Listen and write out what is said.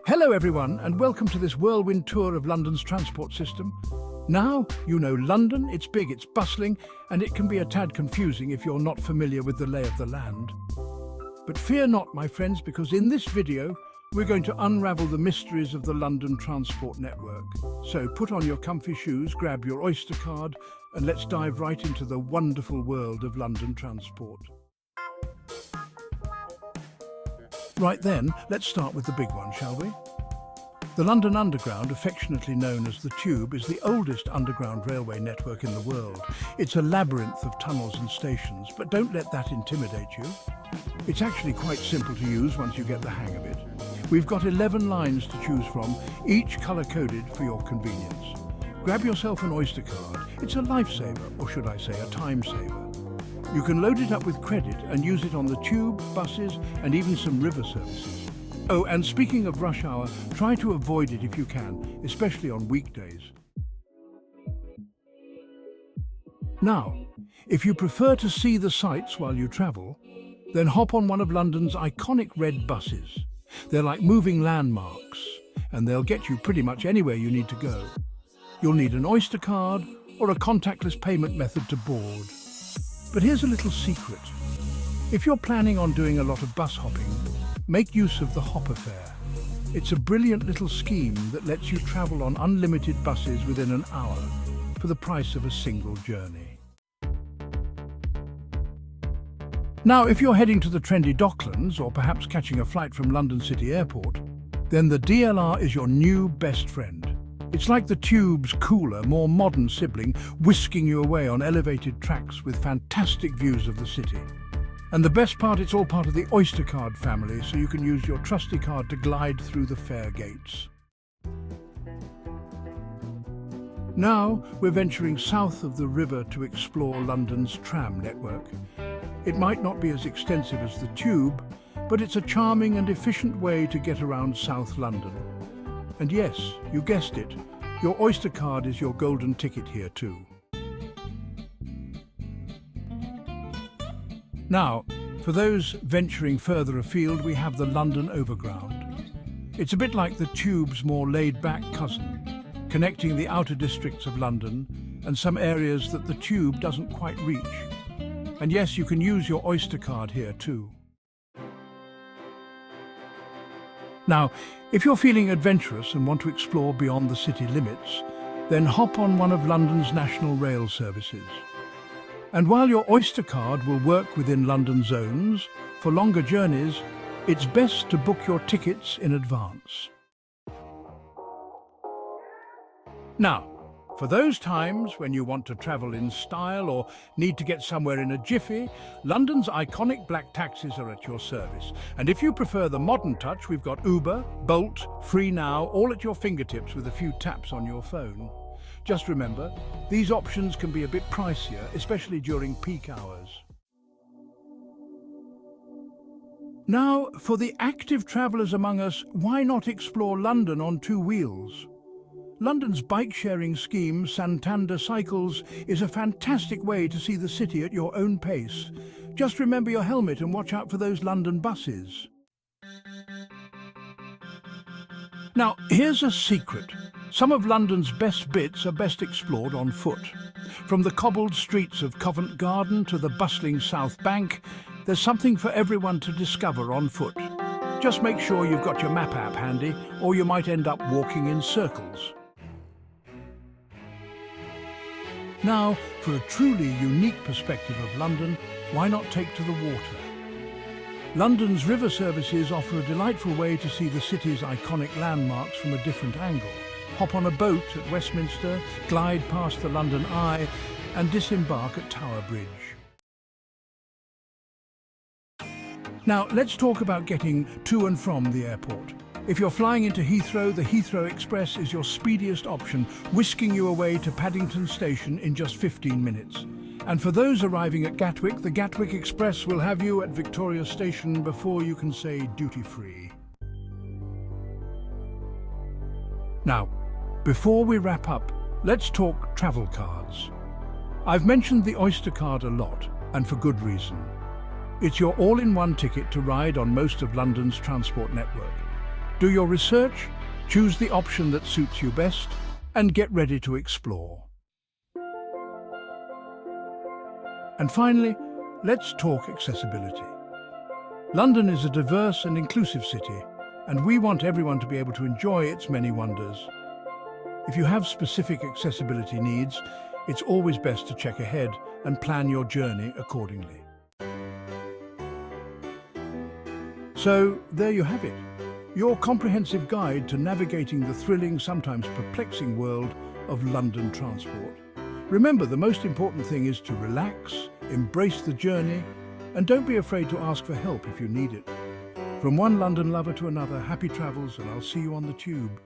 Hello everyone, and welcome to this whirlwind tour of London's transport system. Now, you know London, it's big, it's bustling, and it can be a tad confusing if you're not familiar with the lay of the land. But fear not, my friends, because in this video, we're going to unravel the mysteries of the London transport network. So put on your comfy shoes, grab your Oyster card, and let's dive right into the wonderful world of London transport. Right then, let's start with the big one, shall we? The London Underground, affectionately known as the Tube, is the oldest underground railway network in the world. It's a labyrinth of tunnels and stations, but don't let that intimidate you. It's actually quite simple to use once you get the hang of it. We've got 11 lines to choose from, each colour-coded for your convenience. Grab yourself an Oyster card. It's a lifesaver, or should I say a time saver. You can load it up with credit and use it on the tube, buses, and even some river services. Oh, and speaking of rush hour, try to avoid it if you can, especially on weekdays. Now, if you prefer to see the sights while you travel, then hop on one of London's iconic red buses. They're like moving landmarks, and they'll get you pretty much anywhere you need to go. You'll need an Oyster card or a contactless payment method to board. But here's a little secret. If you're planning on doing a lot of bus hopping, make use of the Hopper fare. It's a brilliant little scheme that lets you travel on unlimited buses within an hour for the price of a single journey. Now, if you're heading to the trendy Docklands or perhaps catching a flight from London City Airport, then the DLR is your new best friend. It's like the Tube's cooler, more modern sibling, whisking you away on elevated tracks with fantastic views of the city. And the best part, it's all part of the Oyster card family, so you can use your trusty card to glide through the fare gates. Now, we're venturing south of the river to explore London's tram network. It might not be as extensive as the Tube, but it's a charming and efficient way to get around South London. And yes, you guessed it, your Oyster card is your golden ticket here too. Now, for those venturing further afield, we have the London Overground. It's a bit like the Tube's more laid-back cousin, connecting the outer districts of London and some areas that the Tube doesn't quite reach. And yes, you can use your Oyster card here too. Now, if you're feeling adventurous and want to explore beyond the city limits, then hop on one of London's national rail services. And while your Oyster card will work within London zones, for longer journeys, it's best to book your tickets in advance. Now, for those times when you want to travel in style or need to get somewhere in a jiffy, London's iconic black taxis are at your service. And if you prefer the modern touch, we've got Uber, Bolt, Free Now, all at your fingertips with a few taps on your phone. Just remember, these options can be a bit pricier, especially during peak hours. Now, for the active travellers among us, why not explore London on two wheels? London's bike-sharing scheme, Santander Cycles, is a fantastic way to see the city at your own pace. Just remember your helmet and watch out for those London buses. Now, here's a secret. Some of London's best bits are best explored on foot. From the cobbled streets of Covent Garden to the bustling South Bank, there's something for everyone to discover on foot. Just make sure you've got your map app handy, or you might end up walking in circles. Now, for a truly unique perspective of London, why not take to the water? London's river services offer a delightful way to see the city's iconic landmarks from a different angle. Hop on a boat at Westminster, glide past the London Eye, and disembark at Tower Bridge. Now, let's talk about getting to and from the airport. If you're flying into Heathrow, the Heathrow Express is your speediest option, whisking you away to Paddington Station in just 15 minutes. And for those arriving at Gatwick, the Gatwick Express will have you at Victoria Station before you can say duty-free. Now, before we wrap up, let's talk travel cards. I've mentioned the Oyster card a lot, and for good reason. It's your all-in-one ticket to ride on most of London's transport network. Do your research, choose the option that suits you best, and get ready to explore. And finally, let's talk accessibility. London is a diverse and inclusive city, and we want everyone to be able to enjoy its many wonders. If you have specific accessibility needs, it's always best to check ahead and plan your journey accordingly. So, there you have it, your comprehensive guide to navigating the thrilling, sometimes perplexing world of London transport. Remember, the most important thing is to relax, embrace the journey, and don't be afraid to ask for help if you need it. From one London lover to another, happy travels, and I'll see you on the tube.